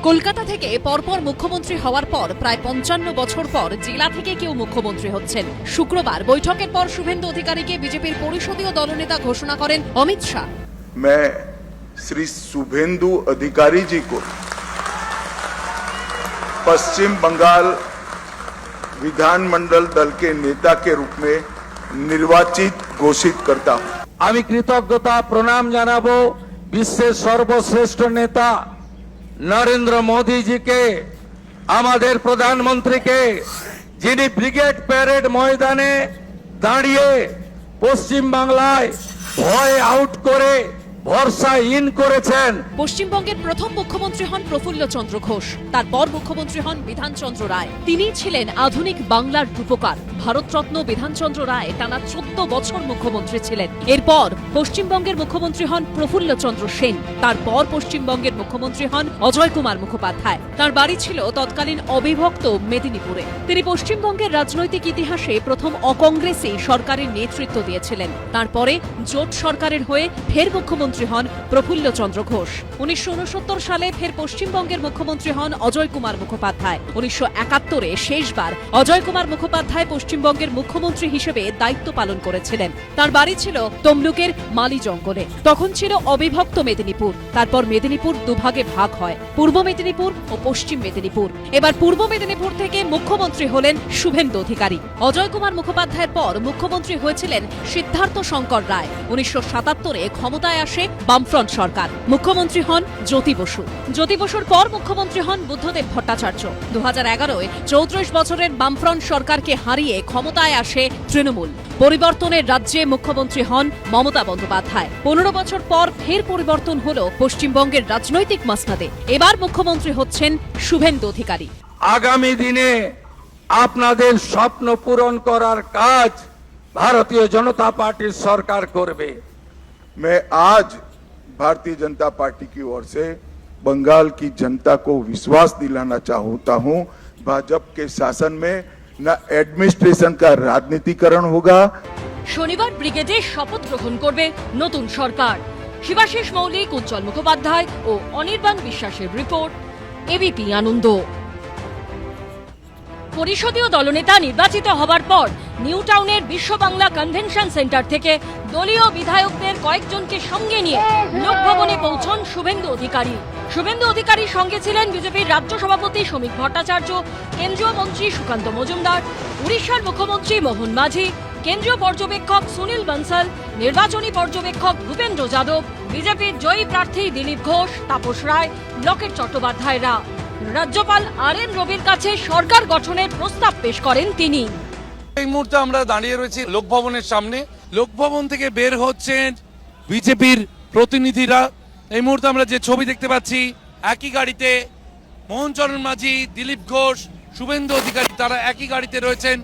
কলকাতা থেকে পরপর মুখ্যমন্ত্রী হওয়ার পর প্রায় ৫৫ বছর পর জেলা থেকে কেউ মুখ্যমন্ত্রী হচ্ছেন। শুক্রবার বৈঠকের পর শুভেন্দু অধিকারীকে বিজেপির পরিষদীয় দলনেতা ঘোষণা করেন অমিত শাহ। मैं श्री शुभेंदु अधिकारी जी को पश्चिम बंगाल विधानमंडल दल के नेता के रूप में निर्वाचित घोषित करता हूं। আমি কৃতজ্ঞতা প্রণাম জানাবো বিশ্বের সর্বশ্রেষ্ঠ নেতা নরেন্দ্র মোদীজিকে, আমাদের প্রধানমন্ত্রীকে, যিনি ব্রিগেড প্যারেড ময়দানে দাঁড়িয়ে পশ্চিম বাংলায় ভয় আউট করে ভরসা ইন করেছেন। পশ্চিমবঙ্গের প্রথম মুখ্যমন্ত্রী হন প্রফুল্ল চন্দ্র ঘোষ, তারপর মুখ্যমন্ত্রী হন বিধানচন্দ্র রায়। তিনি ছিলেন আধুনিক বাংলার রূপকার। ভারতরত্ন বিধানচন্দ্র রায় টানা ১৪ বছর মুখ্যমন্ত্রী ছিলেন। এরপর পশ্চিমবঙ্গের মুখ্যমন্ত্রী হন প্রফুল্ল চন্দ্র সেন, তারপর পশ্চিমবঙ্গের মুখ্যমন্ত্রী হন অজয় কুমার মুখোপাধ্যায়। তার বাড়ি ছিল তৎকালীন অবিভক্ত মেদিনীপুরে। তিনি পশ্চিমবঙ্গের রাজনৈতিক ইতিহাসে প্রথম অকংগ্রেসী সরকারের নেতৃত্ব দিয়েছিলেন। তারপরে জোট সরকারের হয়ে ফের মুখ্যমন্ত্রী হন প্রফুল্ল চন্দ্র ঘোষ। ১৯৬৯ সালে ফের পশ্চিমবঙ্গের মুখ্যমন্ত্রী হন অজয় কুমার মুখোপাধ্যায়। ১৯৭১-এ শেষবার অজয় কুমার মুখোপাধ্যায় পশ্চিমবঙ্গের মুখ্যমন্ত্রী হিসেবে দায়িত্ব পালন করেছিলেন। তার বাড়ি ছিল তমলুকের মালি জঙ্গলে। তখন ছিল অবিভক্ত মেদিনীপুর। তারপর মেদিনীপুর দুভাগে ভাগ হয়, পূর্ব মেদিনীপুর ও পশ্চিম মেদিনীপুর। এবার পূর্ব মেদিনীপুর থেকে মুখ্যমন্ত্রী হলেন শুভেন্দু অধিকারী। অজয় কুমার মুখোপাধ্যায়ের পর মুখ্যমন্ত্রী হয়েছিলেন সিদ্ধার্থ শঙ্কর রায়। ১৯৭৭-এ ক্ষমতায় আসে বামফ্রন্ট সরকার। মুখ্যমন্ত্রী হন জ্যোতি বসু। জ্যোতি বসুর পর মুখ্যমন্ত্রী হন বুদ্ধদেব ভট্টাচার্য। ২০১১-এ ৩৪ বছরের বামফ্রন্ট সরকারকে হারিয়ে ক্ষমতায় আসে তৃণমূল। পরিবর্তনের রাজ্যে মুখ্যমন্ত্রী হন মমতা বন্দ্যোপাধ্যায়। ১৫ বছর পর ফের পরিবর্তন হল পশ্চিমবঙ্গের রাজনৈতিক মসনদে। এবার মুখ্যমন্ত্রী হচ্ছেন শুভেন্দু অধিকারী। আগামী দিনে আপনাদের স্বপ্ন পূরণ করার কাজ ভারতীয় জনতা পার্টির সরকার করবে। मैं आज भारतीय जनता पार्टी की ओर से बंगाल की जनता को विश्वास दिलाना चाहता हूं, भाजपा के शासन में न एडमिनिस्ट्रेशन का राजनीतिकरण होगा। শনিবার ব্রিগেডে শপথ গ্রহণ করবে নতুন সরকার। শিবাশিস মৌলিক, উজ্জ্বল মুখোপাধ্যায় ও অনির্বাণ বিশ্বাসের রিপোর্ট, এবিপি আনন্দ। পরিষদীয় দলনেতা নির্বাচিত হবার পর নিউ টাউনের বিশ্ব বাংলা কনভেনশন সেন্টার থেকে দলীয় বিধায়কদের কয়েকজনকে সঙ্গে নিয়ে লোকভবনে পৌঁছন শুভেন্দু অধিকারী। শুভেন্দু অধিকারীর সঙ্গে ছিলেন বিজেপির রাজ্য সভাপতি শ্রমিক ভট্টাচার্য, কেন্দ্রীয় মন্ত্রী সুকান্ত মজুমদার, উড়িষ্যার মুখ্যমন্ত্রী মোহন মাঝি, কেন্দ্রীয় পর্যবেক্ষক সুনীল বনসল, নির্বাচনী পর্যবেক্ষক ভূপেন্দ্র যাদব, বিজেপির জয়ী প্রার্থী দিলীপ ঘোষ, তাপস রায়, লকেট চট্টোপাধ্যায়রা। রাজ্যপাল আর.এন. রবির কাছে সরকার গঠনের প্রস্তাব পেশ করেন তিনি। এই মুহূর্তে আমরা দাঁড়িয়ে রয়েছি লোকভবনের সামনে। লোকভবন থেকে বের হচ্ছেন বিজেপির প্রতিনিধিরা। এই মুহূর্তে আমরা যে ছবি দেখতে পাচ্ছি, একই গাড়িতে মোহন চরণ মাঝি, দিলীপ ঘোষ, শুভেন্দু অধিকারী, তারা একই গাড়িতে রয়েছেন।